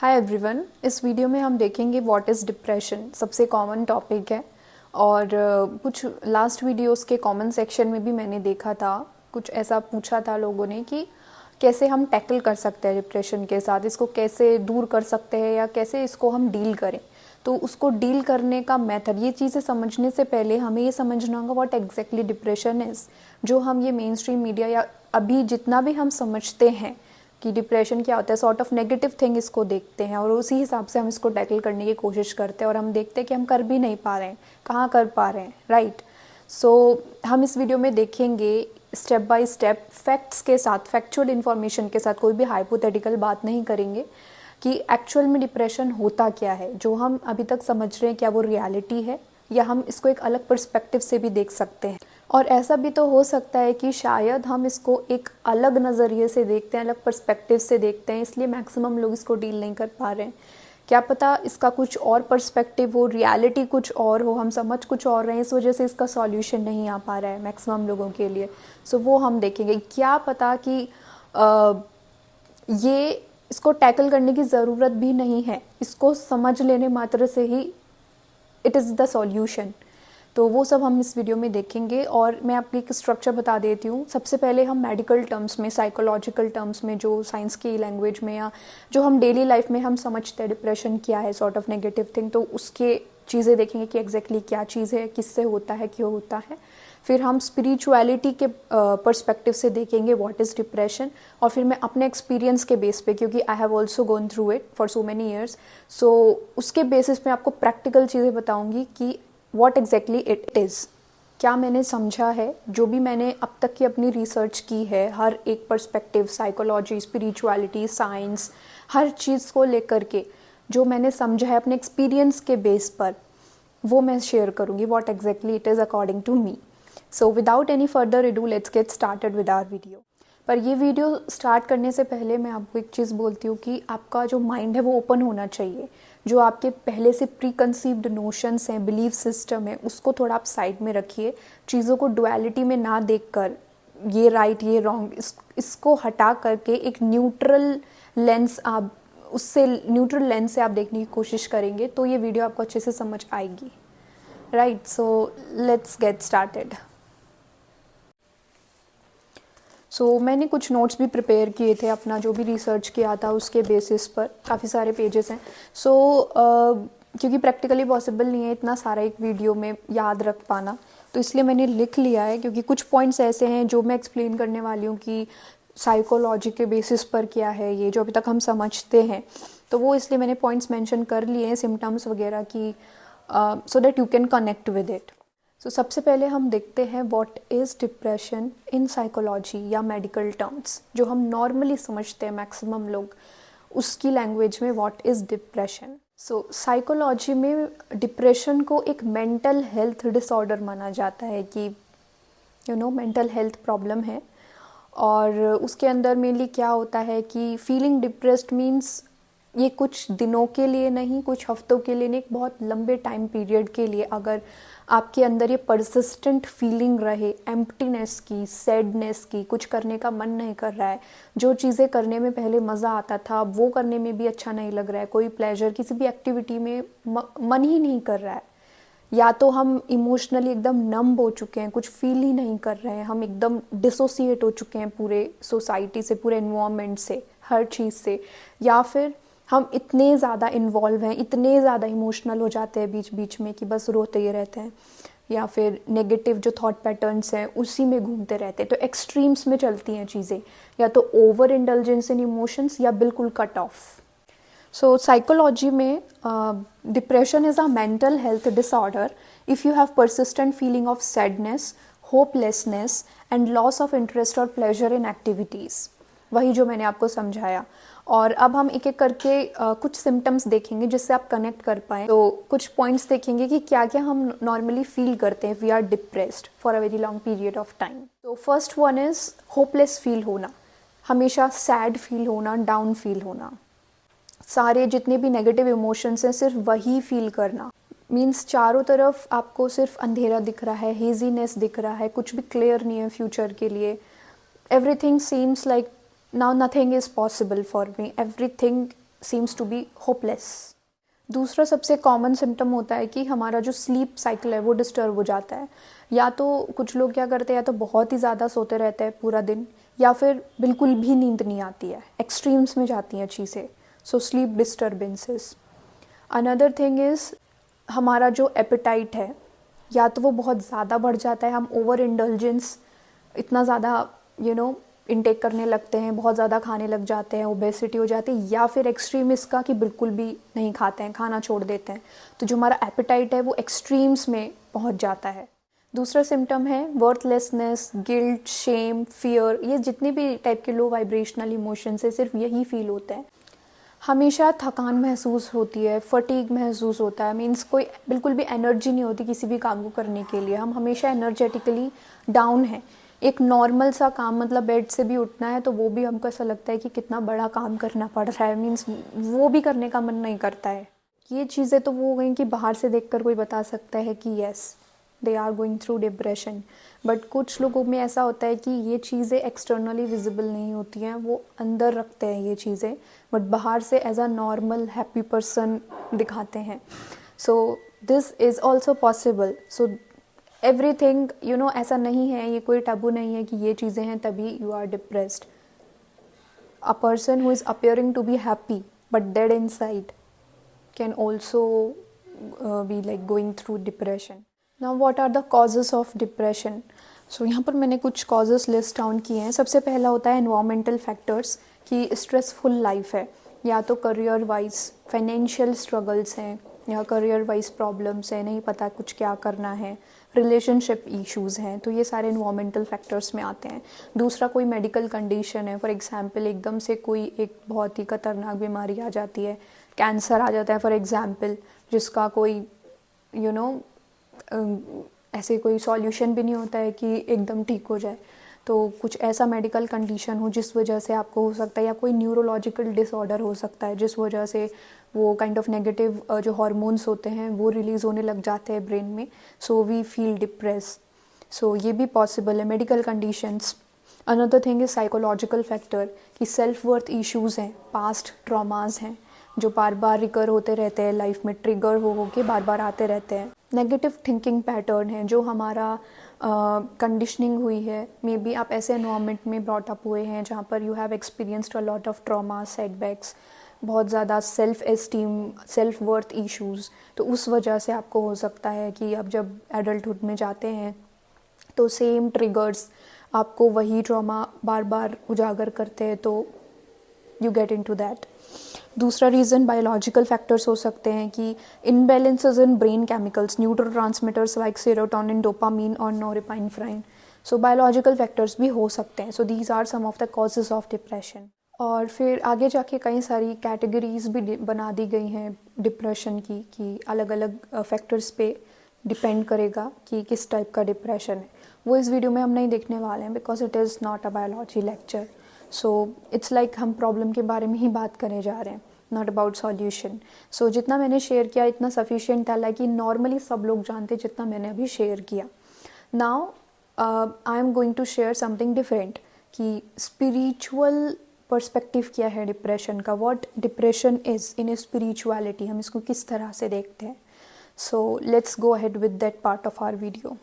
Hi everyone, इस video में हम देखेंगे व्हाट इज़ डिप्रेशन। सबसे कॉमन टॉपिक है और कुछ लास्ट वीडियोस के कमेंट सेक्शन में भी मैंने देखा था, कुछ ऐसा पूछा था लोगों ने कि कैसे हम टैकल कर सकते हैं डिप्रेशन के साथ, इसको कैसे दूर कर सकते हैं या कैसे इसको हम डील करें। तो उसको डील करने का मेथड, ये चीज़ें समझने से पहले हमें ये समझना होगा व्हाट एग्जैक्टली डिप्रेशन इज़। जो हम ये मेन स्ट्रीम मीडिया या अभी जितना भी हम समझते हैं कि डिप्रेशन क्या होता है, सॉर्ट ऑफ नेगेटिव थिंग इसको देखते हैं और उसी हिसाब से हम इसको टैकल करने की कोशिश करते हैं और हम देखते हैं कि हम कर भी नहीं पा रहे हैं, कहाँ कर पा रहे हैं, राइट। सो हम इस वीडियो में देखेंगे स्टेप बाय स्टेप फैक्ट्स के साथ, फैक्चुअल इन्फॉर्मेशन के साथ, कोई भी हाइपोथेटिकल बात नहीं करेंगे कि एक्चुअल में डिप्रेशन होता क्या है। जो हम अभी तक समझ रहे हैं क्या वो रियलिटी है या हम इसको एक अलग पर्सपेक्टिव से भी देख सकते हैं। और ऐसा भी तो हो सकता है कि शायद हम इसको एक अलग नज़रिए से देखते हैं, अलग पर्सपेक्टिव से देखते हैं, इसलिए मैक्सिमम लोग इसको डील नहीं कर पा रहे हैं। क्या पता इसका कुछ और पर्सपेक्टिव हो, रियलिटी कुछ और हो, हम समझ कुछ और रहे हैं, इस वजह से इसका सॉल्यूशन नहीं आ पा रहा है मैक्सिमम लोगों के लिए। सो वो हम देखेंगे। क्या पता कि ये इसको टैकल करने की ज़रूरत भी नहीं है, इसको समझ लेने मात्र से ही इट इज़ द सॉल्यूशन। तो वो सब हम इस वीडियो में देखेंगे और मैं आपको एक स्ट्रक्चर बता देती हूँ। सबसे पहले हम मेडिकल टर्म्स में, साइकोलॉजिकल टर्म्स में, जो साइंस की लैंग्वेज में या जो हम डेली लाइफ में हम समझते हैं डिप्रेशन क्या है, सॉर्ट ऑफ नेगेटिव थिंग, तो उसके चीज़ें देखेंगे कि एग्जैक्टली क्या चीज़ है, किससे होता है, क्यों होता है। फिर हम स्पिरिचुअलिटी के पर्सपेक्टिव से देखेंगे व्हाट इज़ डिप्रेशन। और फिर मैं अपने एक्सपीरियंस के बेस पे, क्योंकि I have also gone through it for so many years, so उसके बेसिस पे आपको प्रैक्टिकल चीज़ें बताऊंगी कि व्हाट एग्जैक्टली इट इज़। क्या मैंने समझा है, जो भी मैंने अब तक की अपनी रिसर्च की है, हर एक पर्सपेक्टिव, साइकोलॉजी, स्पिरिचुअलिटी, साइंस, हर चीज़ को लेकर के जो मैंने समझा है अपने एक्सपीरियंस के बेस पर, वो मैं शेयर करूँगी what exactly it is according to me. So without any further ado let's get started with our video. पर ये वीडियो स्टार्ट करने से पहले मैं आपको एक चीज़ बोलती हूँ कि आपका जो माइंड है वो ओपन होना चाहिए। जो आपके पहले से प्री कंसीव्ड नोशंस हैं, बिलीफ सिस्टम है, उसको थोड़ा आप साइड में रखिए। चीज़ों को डुअलिटी में ना देखकर ये राइट ये रॉन्ग, इसको हटा करके एक न्यूट्रल लेंस, आप उससे न्यूट्रल लेंस से आप देखने की कोशिश करेंगे तो ये वीडियो आपको अच्छे से समझ आएगी, right. So let's get started. So मैंने कुछ नोट्स भी प्रिपेयर किए थे, अपना जो भी रिसर्च किया था उसके बेसिस पर, काफ़ी सारे पेजेस हैं। सो क्योंकि प्रैक्टिकली पॉसिबल नहीं है इतना सारा एक वीडियो में याद रख पाना, तो इसलिए मैंने लिख लिया है। क्योंकि कुछ पॉइंट्स ऐसे हैं जो मैं एक्सप्लेन करने वाली हूँ कि साइकोलॉजी के बेसिस पर क्या है ये जो अभी तक हम समझते हैं, तो वो इसलिए मैंने पॉइंट्स मेंशन कर लिए हैं, सिम्टम्स वगैरह की, so that you can connect with it. So सबसे पहले हम देखते हैं what is depression in psychology या मेडिकल टर्म्स, जो हम नॉर्मली समझते हैं मैक्सिमम लोग, उसकी लैंग्वेज में what is depression. So psychology में डिप्रेशन को एक मेंटल हेल्थ डिसऑर्डर माना जाता है कि मेंटल हेल्थ प्रॉब्लम है। और उसके अंदर मेनली क्या होता है कि फीलिंग डिप्रेस्ड मीन्स ये कुछ दिनों के लिए नहीं, कुछ हफ्तों के लिए नहीं, एक बहुत लंबे टाइम पीरियड के लिए अगर आपके अंदर ये परसिस्टेंट फीलिंग रहे, एम्प्टीनेस की, सैडनेस की, कुछ करने का मन नहीं कर रहा है, जो चीज़ें करने में पहले मज़ा आता था वो करने में भी अच्छा नहीं लग रहा है, कोई प्लेजर किसी भी एक्टिविटी में मन ही नहीं कर रहा है, या तो हम इमोशनली एकदम नम्ब हो चुके हैं, कुछ फील ही नहीं कर रहे हैं, हम एकदम डिसोसिएट हो चुके हैं पूरे सोसाइटी से, पूरे एनवायरनमेंट से, हर चीज़ से, या फिर हम इतने ज़्यादा इन्वॉल्व हैं, इतने ज़्यादा इमोशनल हो जाते हैं बीच बीच में कि बस रोते ही रहते हैं, या फिर नेगेटिव जो थॉट पैटर्न्स हैं उसी में घूमते रहते हैं। तो एक्सट्रीम्स में चलती हैं चीज़ें, या तो ओवर इंडल्जेंस इन इमोशंस या बिल्कुल कट ऑफ। सो साइकोलॉजी में depression is a mental health disorder if you have persistent feeling of sadness, hopelessness and loss of interest और प्लेजर इन एक्टिविटीज़। वही जो मैंने आपको समझाया। और अब हम एक एक करके कुछ सिम्टम्स देखेंगे जिससे आप कनेक्ट कर पाएँ। तो कुछ पॉइंट्स देखेंगे कि क्या क्या हम नॉर्मली फील करते हैं we are depressed for a very long period of time. तो first one is hopeless feel होना, हमेशा सैड फील होना, डाउन फील होना, सारे जितने भी नेगेटिव इमोशंस हैं सिर्फ वही फील करना, मीन्स चारों तरफ आपको सिर्फ अंधेरा दिख रहा है, हेजीनेस दिख रहा है, कुछ भी क्लियर नहीं है फ्यूचर के लिए, everything seems like now nothing is possible for me, everything seems to be hopeless. दूसरा सबसे कॉमन सिम्टम होता है कि हमारा जो स्लीप साइकिल है वो डिस्टर्ब हो जाता है। या तो कुछ लोग क्या करते हैं, या तो बहुत ही ज़्यादा सोते रहते हैं पूरा दिन, या फिर बिल्कुल भी नींद नहीं आती है, एक्सट्रीम्स में जाती हैं चीज़ें। So sleep disturbances. Another thing is हमारा जो एपेटाइट है, या तो वो बहुत ज़्यादा बढ़ जाता है, हम ओवर इंडल्जेंस इतना ज़्यादा इनटेक करने लगते हैं, बहुत ज़्यादा खाने लग जाते हैं, ओबेसिटी हो जाती है, या फिर एक्सट्रीम इसका कि बिल्कुल भी नहीं खाते हैं, खाना छोड़ देते हैं। तो जो हमारा एपेटाइट है वो एक्सट्रीम्स में पहुंच जाता है। दूसरा सिम्टम है वर्थलेसनेस, गिल्ट, शेम, फियर। ये जितने भी टाइप के लो वाइब्रेशनल इमोशंस है, सिर्फ यही फील होते हैं। हमेशा थकान महसूस होती है, फटीग महसूस होता है, मीन्स कोई बिल्कुल भी एनर्जी नहीं होती किसी भी काम को करने के लिए। हम हमेशा एनर्जेटिकली डाउन हैं। एक नॉर्मल सा काम, मतलब बेड से भी उठना है तो वो भी हमको ऐसा लगता है कि कितना बड़ा काम करना पड़ रहा है, मीन्स वो भी करने का मन नहीं करता है। ये चीज़ें तो वो हो गई कि बाहर से देखकर कोई बता सकता है कि yes they are going through depression. But कुछ लोगों में ऐसा होता है कि ये चीज़ें एक्सटर्नली विजिबल नहीं होती हैं, वो अंदर रखते हैं ये चीज़ें, बट बाहर से as a normal happy person दिखाते हैं। So this is also possible. So everything ऐसा नहीं है, ये कोई टैबू नहीं है कि ये चीज़ें हैं तभी you are depressed. A person who is appearing to be happy but dead inside can also be like going through depression. Now what are the causes of depression? So यहाँ पर मैंने कुछ कॉजेस लिस्ट डाउन किए हैं। सबसे पहला होता है एनवायरमेंटल फैक्टर्स, कि स्ट्रेसफुल लाइफ है, या तो करियर वाइज फाइनेंशियल स्ट्रगल्स हैं, या करियर वाइज प्रॉब्लम्स हैं, नहीं पता कुछ क्या करना है, रिलेशनशिप इश्यूज़ हैं, तो ये सारे एनवायरमेंटल फैक्टर्स में आते हैं। दूसरा कोई मेडिकल कंडीशन है, फॉर एग्जांपल एकदम से कोई एक बहुत ही खतरनाक बीमारी आ जाती है, कैंसर आ जाता है फॉर एग्जांपल, जिसका कोई ऐसे कोई सॉल्यूशन भी नहीं होता है कि एकदम ठीक हो जाए। तो कुछ ऐसा मेडिकल कंडीशन हो जिस वजह से आपको हो सकता है, या कोई न्यूरोलॉजिकल डिसऑर्डर हो सकता है जिस वजह से वो काइंड ऑफ नेगेटिव जो हार्मोन्स होते हैं वो रिलीज़ होने लग जाते हैं ब्रेन में, सो वी फील डिप्रेस। सो ये भी पॉसिबल है, medical conditions. Another thing is psychological factor, कि सेल्फ वर्थ इश्यूज़ हैं, पास्ट ट्रॉमास हैं जो बार बार रिकर होते रहते हैं लाइफ में, ट्रिगर हो के बार बार आते रहते हैं। नेगेटिव थिंकिंग पैटर्न है जो हमारा कंडीशनिंग हुई है, मे बी आप ऐसे एनवायरनमेंट में ब्रॉट अप हुए हैं जहाँ पर you have experienced a lot of trauma, setbacks, बहुत ज़्यादा self esteem, self worth issues, तो उस वजह से आपको हो सकता है कि अब जब एडल्टहुड में जाते हैं तो सेम ट्रिगर्स आपको वही ट्रॉमा बार बार उजागर करते हैं, तो यू गेट इनटू दैट। दूसरा रीज़न बायोलॉजिकल फैक्टर्स हो सकते हैं, कि imbalances in brain chemicals, neurotransmitters like serotonin, dopamine और नोरेपाइनफ्राइन। सो बायोलॉजिकल फैक्टर्स भी हो सकते हैं। So these are some of the causes of depression. और फिर आगे जाके कई सारी कैटेगरीज भी बना दी गई हैं डिप्रेशन की, कि अलग अलग फैक्टर्स पे डिपेंड करेगा कि किस टाइप का डिप्रेशन है। वो इस वीडियो में हम नहीं देखने वाले हैं, because it is not a biology lecture. So it's like हम प्रॉब्लम के बारे में ही बात करने जा रहे हैं, नॉट अबाउट सॉल्यूशन। सो जितना मैंने शेयर किया इतना सफिशिएंट है, कि नॉर्मली सब लोग जानते जितना मैंने अभी शेयर किया। Now I am going to share something different, कि स्पिरिचुअल पर्सपेक्टिव क्या है डिप्रेशन का, what depression is in a spirituality, हम इसको किस तरह से देखते हैं। So let's go ahead with that part of our video.